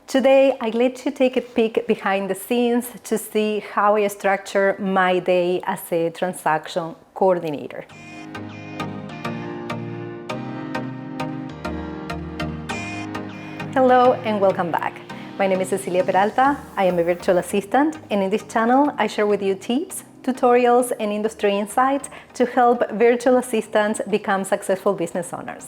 Today, I let you take a peek behind the scenes to see how I structure my day as a transaction coordinator. Hello and welcome back. My name is Cecilia Peralta. I am a virtual assistant, and in this channel, I share with you tips, tutorials, and industry insights to help virtual assistants become successful business owners.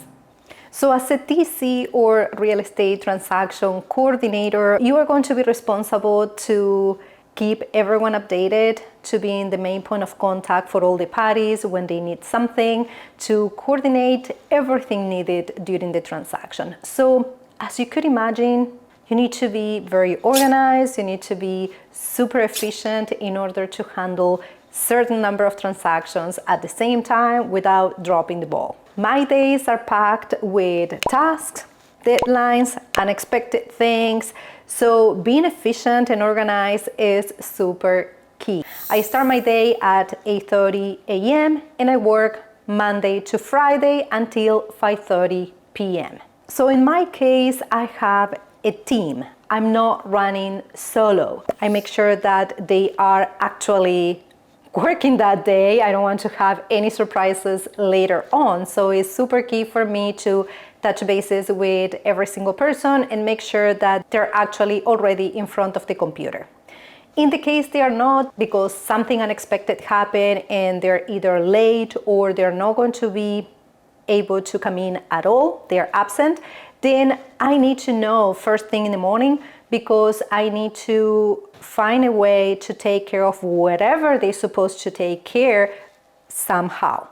So as a TC or real estate transaction coordinator, you are going to be responsible to keep everyone updated, to be the main point of contact for all the parties when they need something, to coordinate everything needed during the transaction. So as you could imagine, you need to be very organized, you need to be super efficient in order to handle certain number of transactions at the same time without dropping the ball. My days are packed with tasks, deadlines, unexpected things, so being efficient and organized is super key. I start my day at 8:30 a.m. and I work Monday to Friday until 5:30 p.m. So in my case, I have a team. I'm not running solo. I make sure that they are actually working that day. I don't want to have any surprises later on. So it's super key for me to touch bases with every single person and make sure that they're actually already in front of the computer. In the case they are not, because something unexpected happened and they're either late or they're not going to be able to come in at all, they're absent, then I need to know first thing in the morning, because I need to find a way to take care of whatever they're supposed to take care somehow.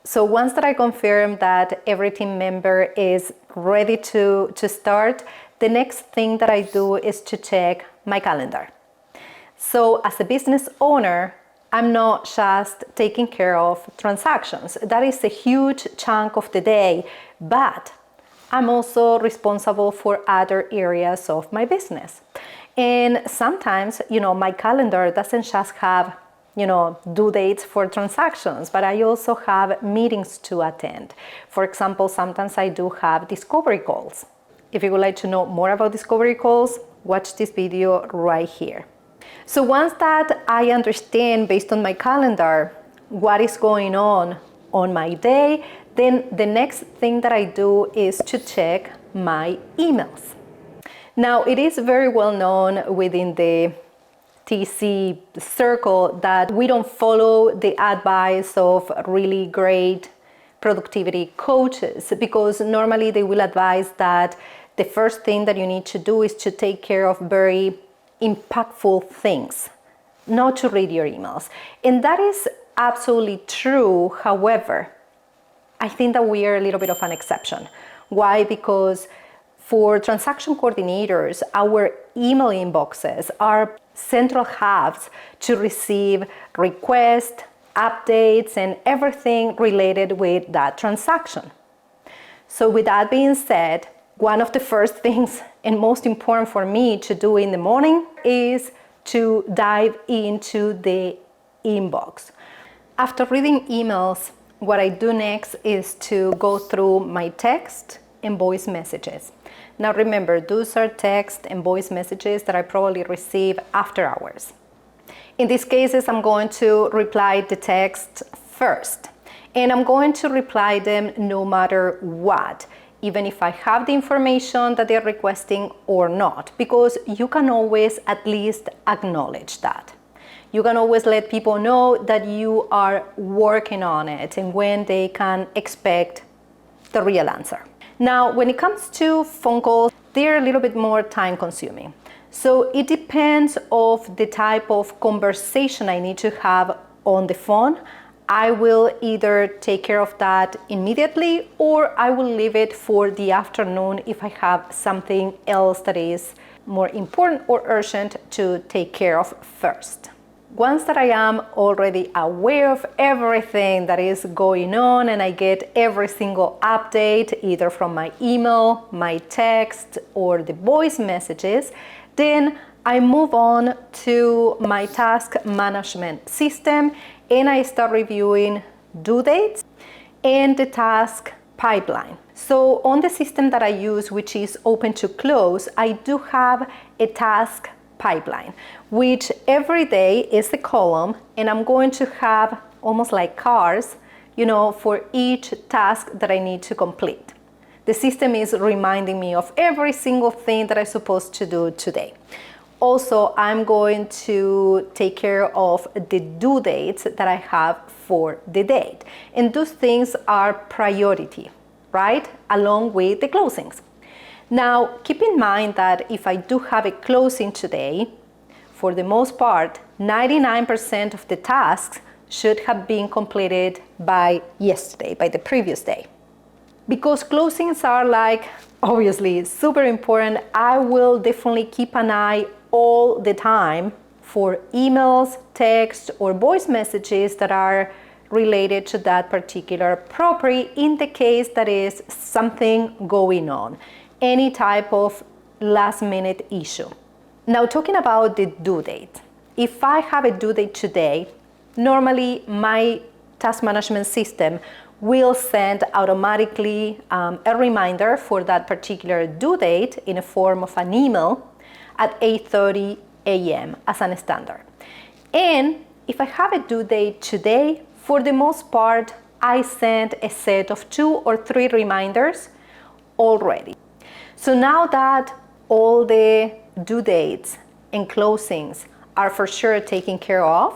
So once that I confirm that every team member is ready to start, the next thing that I do is to check my calendar. So as a business owner, I'm not just taking care of transactions. That is a huge chunk of the day, but I'm also responsible for other areas of my business. And sometimes, my calendar doesn't just have, due dates for transactions, but I also have meetings to attend. For example, sometimes I do have discovery calls. If you would like to know more about discovery calls, watch this video right here. So once that I understand based on my calendar what is going on my day, then the next thing that I do is to check my emails. Now, it is very well known within the TC circle that we don't follow the advice of really great productivity coaches, because normally they will advise that the first thing that you need to do is to take care of very impactful things, not to read your emails. And that is absolutely true. However, I think that we are a little bit of an exception. Why? Because for transaction coordinators, our email inboxes are central hubs to receive requests, updates, and everything related with that transaction. So with that being said, one of the first things and most important for me to do in the morning is to dive into the inbox. After reading emails, what I do next is to go through my text and voice messages. Now remember, those are text and voice messages that I probably receive after hours. In these cases, I'm going to reply the text first, and I'm going to reply them no matter what, even if I have the information that they're requesting or not, because you can always at least acknowledge that. You can always let people know that you are working on it and when they can expect the real answer. Now, when it comes to phone calls, they're a little bit more time consuming. So it depends of the type of conversation I need to have on the phone. I will either take care of that immediately or I will leave it for the afternoon if I have something else that is more important or urgent to take care of first. Once that I am already aware of everything that is going on and I get every single update either from my email, my text, or the voice messages, then I move on to my task management system and I start reviewing due dates and the task pipeline. So on the system that I use, which is open to close, I do have a task pipeline, which every day is a column, and I'm going to have almost like cars, for each task that I need to complete. The system is reminding me of every single thing that I'm supposed to do today. Also, I'm going to take care of the due dates that I have for the date. And those things are priority, right? Along with the closings. Now, keep in mind that if I do have a closing today, for the most part, 99% of the tasks should have been completed by yesterday, by the previous day. Because closings are obviously super important, I will definitely keep an eye all the time for emails, text, or voice messages that are related to that particular property in the case that is something going on, any type of last minute issue. Now, talking about the due date. If I have a due date today, normally my task management system will send automatically a reminder for that particular due date in a form of an email at 8:30 a.m. as a standard. And if I have a due date today, for the most part, I send a set of 2 or 3 reminders already. So now that all the due dates and closings are for sure taken care of,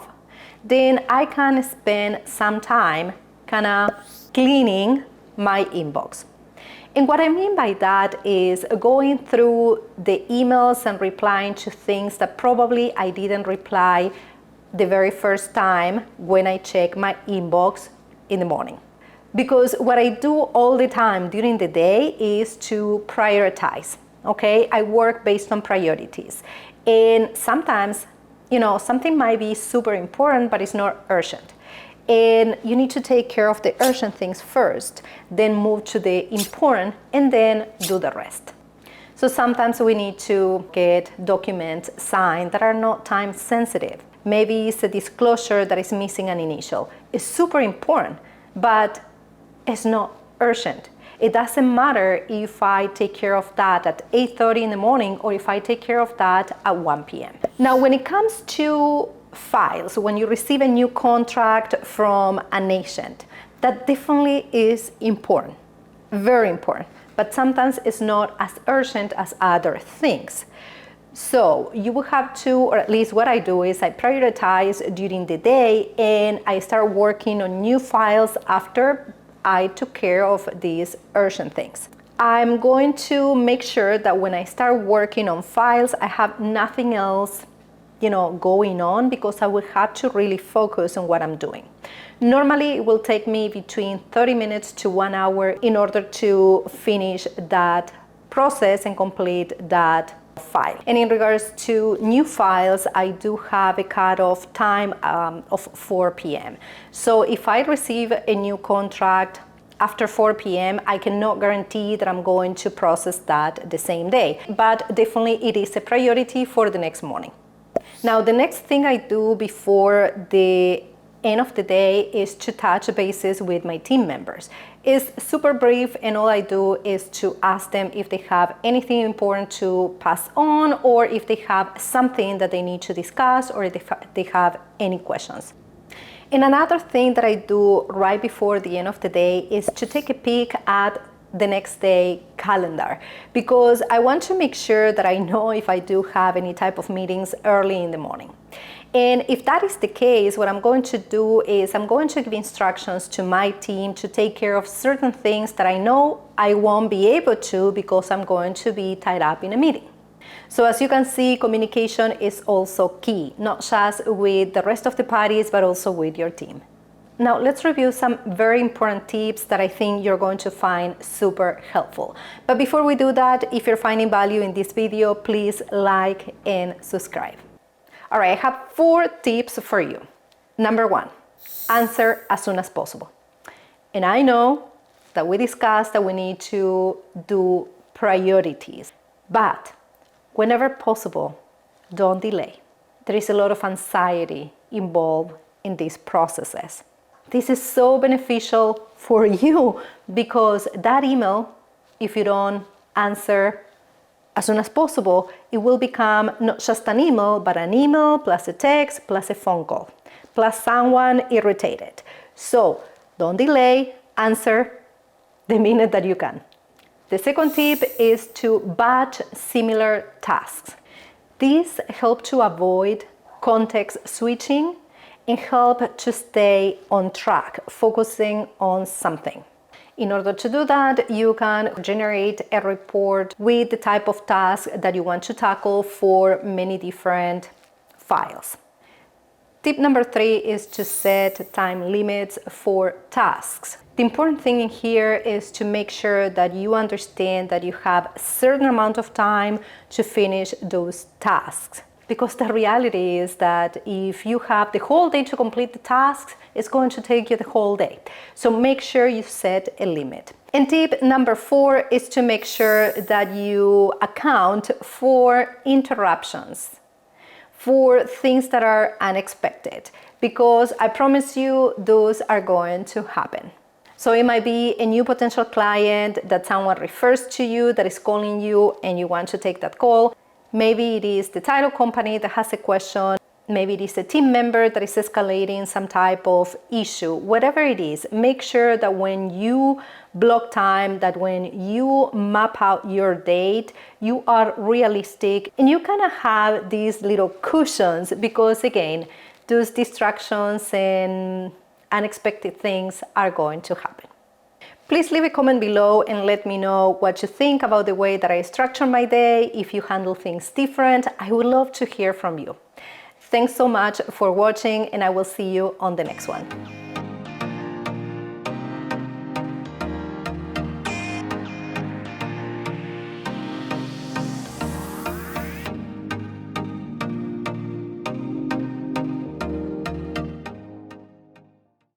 then I can spend some time kind of cleaning my inbox. And what I mean by that is going through the emails and replying to things that probably I didn't reply the very first time when I check my inbox in the morning. Because what I do all the time during the day is to prioritize, okay? I work based on priorities. And sometimes, something might be super important, but it's not urgent. And you need to take care of the urgent things first, then move to the important, and then do the rest. So sometimes we need to get documents signed that are not time sensitive. Maybe it's a disclosure that is missing an initial. It's super important, but it's not urgent. It doesn't matter if I take care of that at 8:30 in the morning or if I take care of that at 1 p.m. Now, when it comes to files, when you receive a new contract from an agent, that definitely is important, very important, but sometimes it's not as urgent as other things. So you will have to, or at least what I do is I prioritize during the day and I start working on new files after I took care of these urgent things. I'm going to make sure that when I start working on files, I have nothing else going on, because I will have to really focus on what I'm doing. Normally, it will take me between 30 minutes to 1 hour in order to finish that process and complete that file. And in regards to new files, I do have a cutoff time of 4 p.m. So if I receive a new contract after 4 p.m., I cannot guarantee that I'm going to process that the same day, but definitely it is a priority for the next morning. Now, the next thing I do before the end of the day is to touch bases with my team members. It's super brief, and all I do is to ask them if they have anything important to pass on, or if they have something that they need to discuss, or if they have any questions. And another thing that I do right before the end of the day is to take a peek at the next day calendar, because I want to make sure that I know if I do have any type of meetings early in the morning. And if that is the case, what I'm going to do is I'm going to give instructions to my team to take care of certain things that I know I won't be able to because I'm going to be tied up in a meeting. So as you can see, communication is also key, not just with the rest of the parties, but also with your team. Now let's review some very important tips that I think you're going to find super helpful. But before we do that, if you're finding value in this video, please like and subscribe. All right, I have 4 tips for you. Number 1, answer as soon as possible. And I know that we discussed that we need to do priorities, but whenever possible, don't delay. There is a lot of anxiety involved in these processes. This is so beneficial for you because that email, if you don't answer as soon as possible, it will become not just an email, but an email plus a text plus a phone call, plus someone irritated. So don't delay, answer the minute that you can. The second tip is to batch similar tasks. These help to avoid context switching and help to stay on track, focusing on something. In order to do that, you can generate a report with the type of task that you want to tackle for many different files. Tip number 3 is to set time limits for tasks. The important thing in here is to make sure that you understand that you have a certain amount of time to finish those tasks. Because the reality is that if you have the whole day to complete the tasks, it's going to take you the whole day. So make sure you set a limit. And tip number 4 is to make sure that you account for interruptions, for things that are unexpected, because I promise you those are going to happen. So it might be a new potential client that someone refers to you that is calling you and you want to take that call. Maybe it is the title company that has a question. Maybe it is a team member that is escalating some type of issue. Whatever it is, make sure that when you block time, that when you map out your date, you are realistic and you kind of have these little cushions because, again, those distractions and unexpected things are going to happen. Please leave a comment below and let me know what you think about the way that I structure my day. If you handle things different, I would love to hear from you. Thanks so much for watching, and I will see you on the next one.